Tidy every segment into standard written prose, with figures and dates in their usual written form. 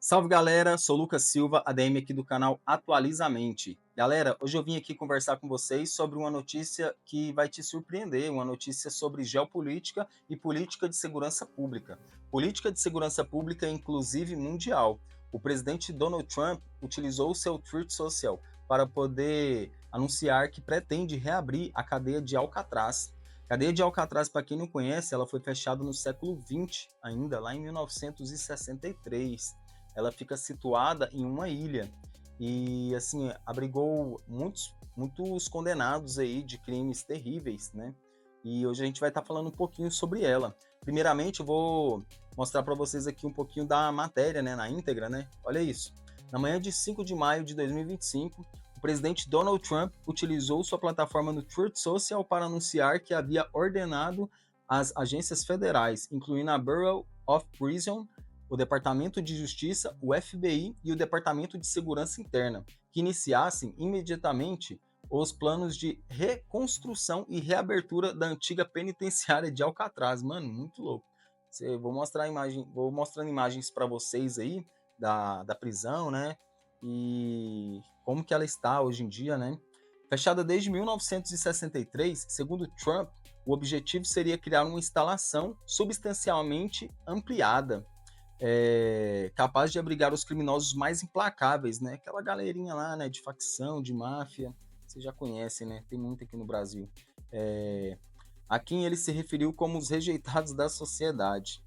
Salve galera, sou Lucas Silva, ADM aqui do canal Atualizamente. Galera, hoje eu vim aqui conversar com vocês sobre uma notícia que vai te surpreender, uma notícia sobre geopolítica e política de segurança pública. Política de segurança pública, inclusive mundial. O presidente Donald Trump utilizou o seu Truth Social para poder anunciar que pretende reabrir a cadeia de Alcatraz. A cadeia de Alcatraz, para quem não conhece, ela foi fechada no século XX, ainda lá em 1963. Ela fica situada em uma ilha e assim abrigou muitos condenados aí de crimes terríveis, né? E hoje a gente vai estar falando um pouquinho sobre ela. Primeiramente, eu vou mostrar para vocês aqui um pouquinho da matéria, né, na íntegra, né? Olha isso. Na manhã de 5 de maio de 2025, o presidente Donald Trump utilizou sua plataforma no Truth Social para anunciar que havia ordenado às agências federais, incluindo a Bureau of Prison, o Departamento de Justiça, o FBI e o Departamento de Segurança Interna, que iniciassem imediatamente os planos de reconstrução e reabertura da antiga penitenciária de Alcatraz. Mano, muito louco. Vou mostrando imagens para vocês aí da prisão, né? E como que ela está hoje em dia, né? Fechada desde 1963, segundo Trump, o objetivo seria criar uma instalação substancialmente ampliada, capaz de abrigar os criminosos mais implacáveis, né? Aquela galerinha lá, né, de facção, de máfia, vocês já conhecem, né? Tem muito aqui no Brasil. A quem ele se referiu como os rejeitados da sociedade.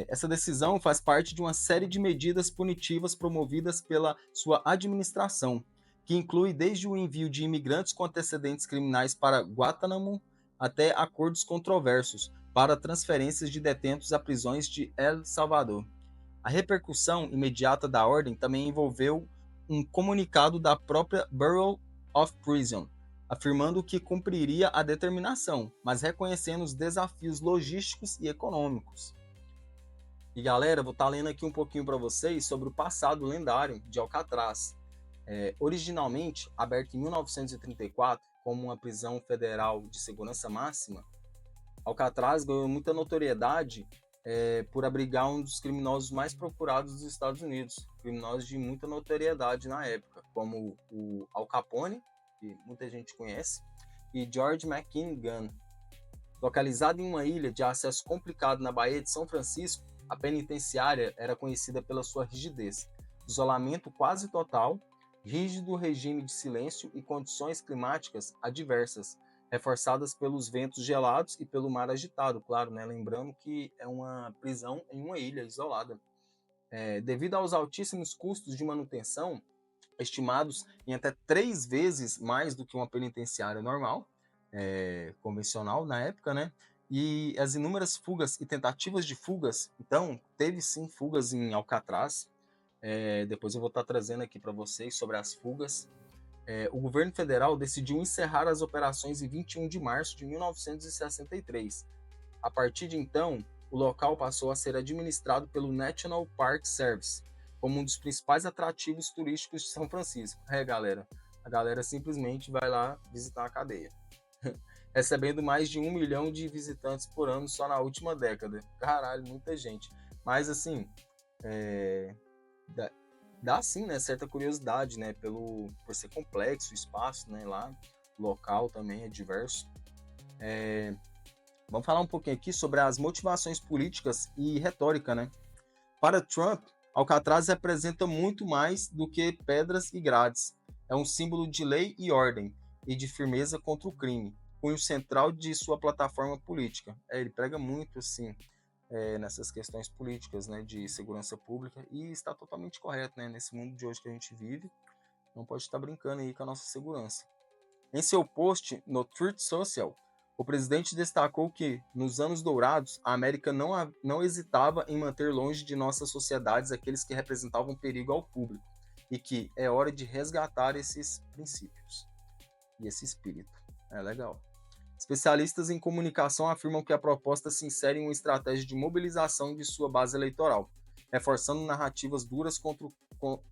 Essa decisão faz parte de uma série de medidas punitivas promovidas pela sua administração, que inclui desde o envio de imigrantes com antecedentes criminais para Guantánamo até acordos controversos para transferências de detentos a prisões de El Salvador. A repercussão imediata da ordem também envolveu um comunicado da própria Bureau of Prison, afirmando que cumpriria a determinação, mas reconhecendo os desafios logísticos e econômicos. E galera, vou estar lendo aqui um pouquinho para vocês sobre o passado lendário de Alcatraz. Originalmente aberto em 1934 como uma prisão federal de segurança máxima, Alcatraz ganhou muita notoriedade por abrigar um dos criminosos mais procurados dos Estados Unidos, criminosos de muita notoriedade na época, como o Al Capone, que muita gente conhece, e George McGinnis. Localizado em uma ilha de acesso complicado na Baía de São Francisco, a penitenciária era conhecida pela sua rigidez, isolamento quase total, rígido regime de silêncio e condições climáticas adversas, reforçadas pelos ventos gelados e pelo mar agitado, claro, né? Lembrando que é uma prisão em uma ilha isolada. Devido aos altíssimos custos de manutenção, estimados em até 3 vezes mais do que uma penitenciária normal, convencional na época, né? E as inúmeras fugas e tentativas de fugas, então teve sim fugas em Alcatraz. Depois eu vou estar trazendo aqui para vocês sobre as fugas. O governo federal decidiu encerrar as operações em 21 de março de 1963. A partir de então, o local passou a ser administrado pelo National Park Service, como um dos principais atrativos turísticos de São Francisco. Galera, a galera simplesmente vai lá visitar a cadeia. Recebendo mais de 1 milhão de visitantes por ano só na última década. Caralho, muita gente. Mas assim, dá sim, né, certa curiosidade, né, por ser complexo o espaço, né, lá, o local também é diverso. Vamos falar um pouquinho aqui sobre as motivações políticas e retórica, né? Para Trump, Alcatraz representa muito mais do que pedras e grades. É um símbolo de lei e ordem e de firmeza contra o crime, cunho central de sua plataforma política. Ele prega muito, assim, nessas questões políticas, né, de segurança pública, e está totalmente correto, né, nesse mundo de hoje que a gente vive, não pode estar brincando aí com a nossa segurança. Em seu post no Truth Social, o presidente destacou que, nos anos dourados, a América não hesitava em manter longe de nossas sociedades aqueles que representavam perigo ao público, e que é hora de resgatar esses princípios e esse espírito. É legal. Especialistas em comunicação afirmam que a proposta se insere em uma estratégia de mobilização de sua base eleitoral, reforçando narrativas duras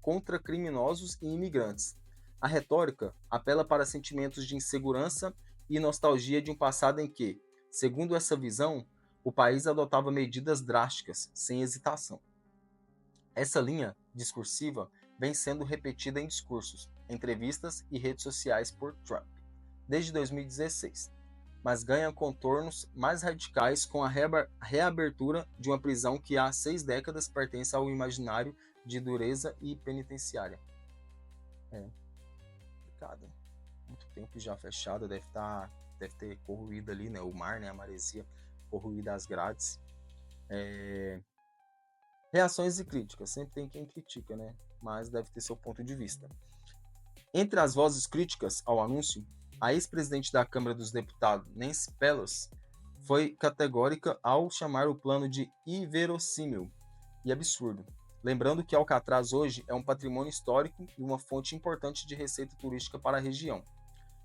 contra criminosos e imigrantes. A retórica apela para sentimentos de insegurança e nostalgia de um passado em que, segundo essa visão, o país adotava medidas drásticas, sem hesitação. Essa linha discursiva vem sendo repetida em discursos, entrevistas e redes sociais por Trump desde 2016, mas ganha contornos mais radicais com a reabertura de uma prisão que há 6 décadas pertence ao imaginário de dureza e penitenciária. É complicado. Muito tempo já fechada, deve ter corroído ali, né, o mar, né, a maresia, corroído as grades. Reações e críticas, sempre tem quem critica, né, mas deve ter seu ponto de vista. Entre as vozes críticas ao anúncio, a ex-presidente da Câmara dos Deputados, Nancy Pelosi, foi categórica ao chamar o plano de inverossímil e absurdo, lembrando que Alcatraz hoje é um patrimônio histórico e uma fonte importante de receita turística para a região.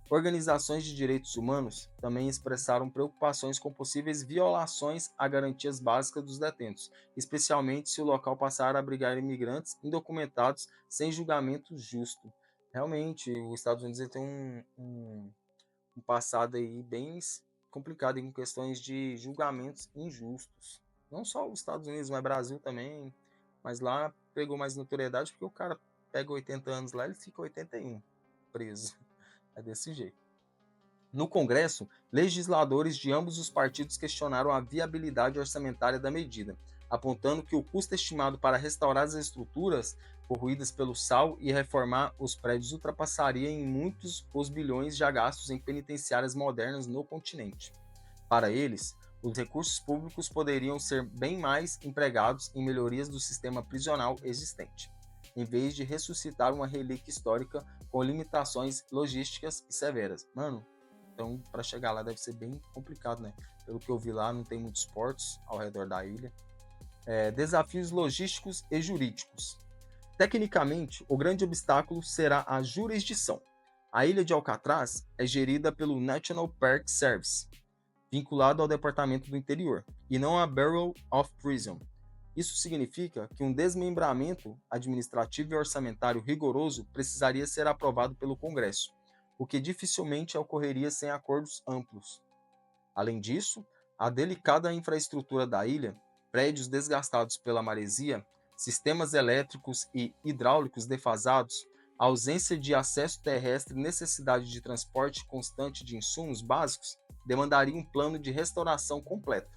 Organizações de direitos humanos também expressaram preocupações com possíveis violações a garantias básicas dos detentos, especialmente se o local passar a abrigar imigrantes indocumentados sem julgamento justo. Realmente, os Estados Unidos tem um passado aí bem complicado em questões de julgamentos injustos. Não só os Estados Unidos, mas Brasil também. Mas lá pegou mais notoriedade porque o cara pega 80 anos lá, ele fica 81 preso. É desse jeito. No Congresso, legisladores de ambos os partidos questionaram a viabilidade orçamentária da medida, apontando que o custo estimado para restaurar as estruturas corroídas pelo sal e reformar os prédios ultrapassaria em muitos os bilhões já gastos em penitenciárias modernas no continente. Para eles, os recursos públicos poderiam ser bem mais empregados em melhorias do sistema prisional existente, em vez de ressuscitar uma relíquia histórica com limitações logísticas e severas. Mano, então para chegar lá deve ser bem complicado, né? Pelo que eu vi lá, não tem muitos portos ao redor da ilha. Desafios logísticos e jurídicos. Tecnicamente, o grande obstáculo será a jurisdição. A ilha de Alcatraz é gerida pelo National Park Service, vinculado ao Departamento do Interior, e não a Bureau of Prison. Isso significa que um desmembramento administrativo e orçamentário rigoroso precisaria ser aprovado pelo Congresso, o que dificilmente ocorreria sem acordos amplos. Além disso, a delicada infraestrutura da ilha, prédios desgastados pela maresia, sistemas elétricos e hidráulicos defasados, a ausência de acesso terrestre e necessidade de transporte constante de insumos básicos demandaria um plano de restauração completo,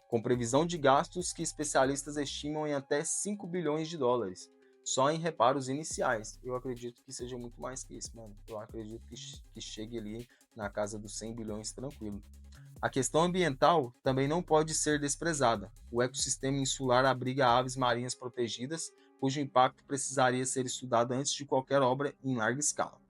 com previsão de gastos que especialistas estimam em até 5 bilhões de dólares, só em reparos iniciais. Eu acredito que seja muito mais que isso, mano. Eu acredito que chegue ali na casa dos 100 bilhões tranquilo. A questão ambiental também não pode ser desprezada. O ecossistema insular abriga aves marinhas protegidas, cujo impacto precisaria ser estudado antes de qualquer obra em larga escala.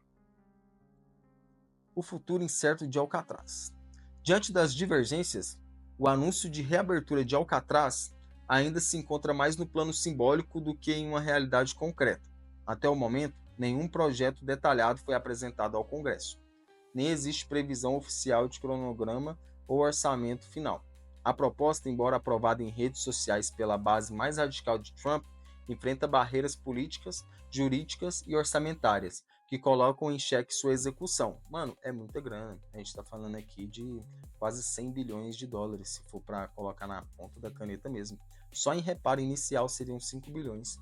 O futuro incerto de Alcatraz. Diante das divergências, o anúncio de reabertura de Alcatraz ainda se encontra mais no plano simbólico do que em uma realidade concreta. Até o momento, nenhum projeto detalhado foi apresentado ao Congresso. Nem existe previsão oficial de cronograma ou orçamento final. A proposta, embora aprovada em redes sociais pela base mais radical de Trump, enfrenta barreiras políticas, jurídicas e orçamentárias, que colocam em xeque sua execução. Mano, é muita grana. A gente está falando aqui de quase 100 bilhões de dólares, se for para colocar na ponta da caneta mesmo. Só em reparo inicial seriam 5 bilhões.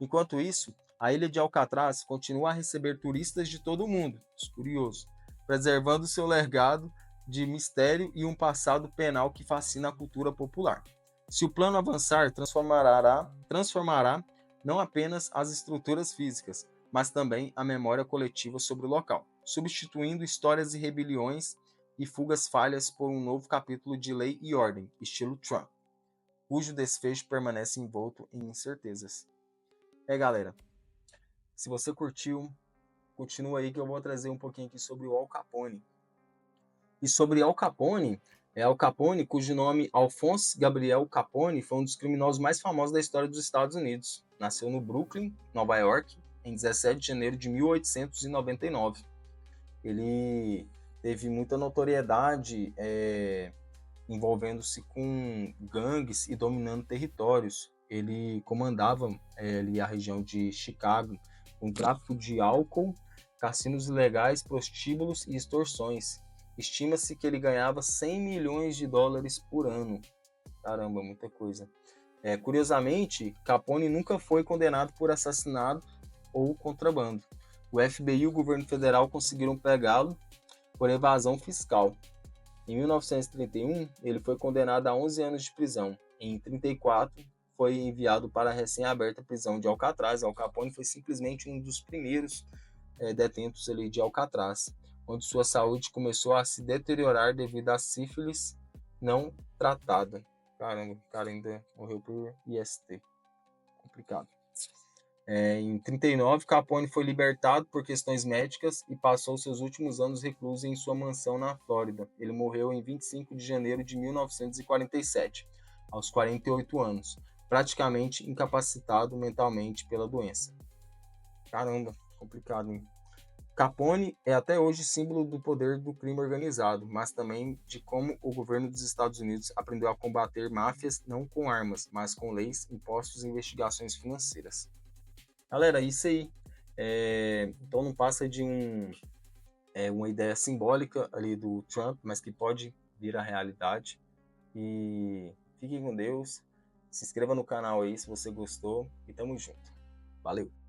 Enquanto isso, a ilha de Alcatraz continua a receber turistas de todo o mundo, curioso, preservando seu legado de mistério e um passado penal que fascina a cultura popular. Se o plano avançar, transformará não apenas as estruturas físicas, mas também a memória coletiva sobre o local, substituindo histórias de rebeliões e fugas falhas por um novo capítulo de lei e ordem, estilo Trump, cujo desfecho permanece envolto em incertezas. Galera, se você curtiu, continua aí que eu vou trazer um pouquinho aqui sobre o Al Capone. E sobre Al Capone, Al Capone, cujo nome Alphonse Gabriel Capone, foi um dos criminosos mais famosos da história dos Estados Unidos. Nasceu no Brooklyn, Nova York, em 17 de janeiro de 1899. Ele teve muita notoriedade envolvendo-se com gangues e dominando territórios. Ele comandava ali a região de Chicago, com tráfico de álcool, cassinos ilegais, prostíbulos e extorsões. Estima-se que ele ganhava 100 milhões de dólares por ano. Caramba, muita coisa. Curiosamente, Capone nunca foi condenado por assassinato ou contrabando. O FBI e o governo federal conseguiram pegá-lo por evasão fiscal. Em 1931, ele foi condenado a 11 anos de prisão. Em 34, foi enviado para a recém-aberta prisão de Alcatraz. Al Capone foi simplesmente um dos primeiros detentos ali de Alcatraz, onde sua saúde começou a se deteriorar devido à sífilis não tratada. Caramba, o cara ainda morreu por IST. Complicado. Em 39, Capone foi libertado por questões médicas e passou seus últimos anos recluso em sua mansão na Flórida. Ele morreu em 25 de janeiro de 1947, aos 48 anos, praticamente incapacitado mentalmente pela doença. Caramba, complicado, hein? Capone é até hoje símbolo do poder do crime organizado, mas também de como o governo dos Estados Unidos aprendeu a combater máfias não com armas, mas com leis, impostos e investigações financeiras. Galera, isso aí. Então não passa de uma ideia simbólica ali do Trump, mas que pode vir à realidade. E fiquem com Deus. Se inscreva no canal aí se você gostou. E tamo junto. Valeu!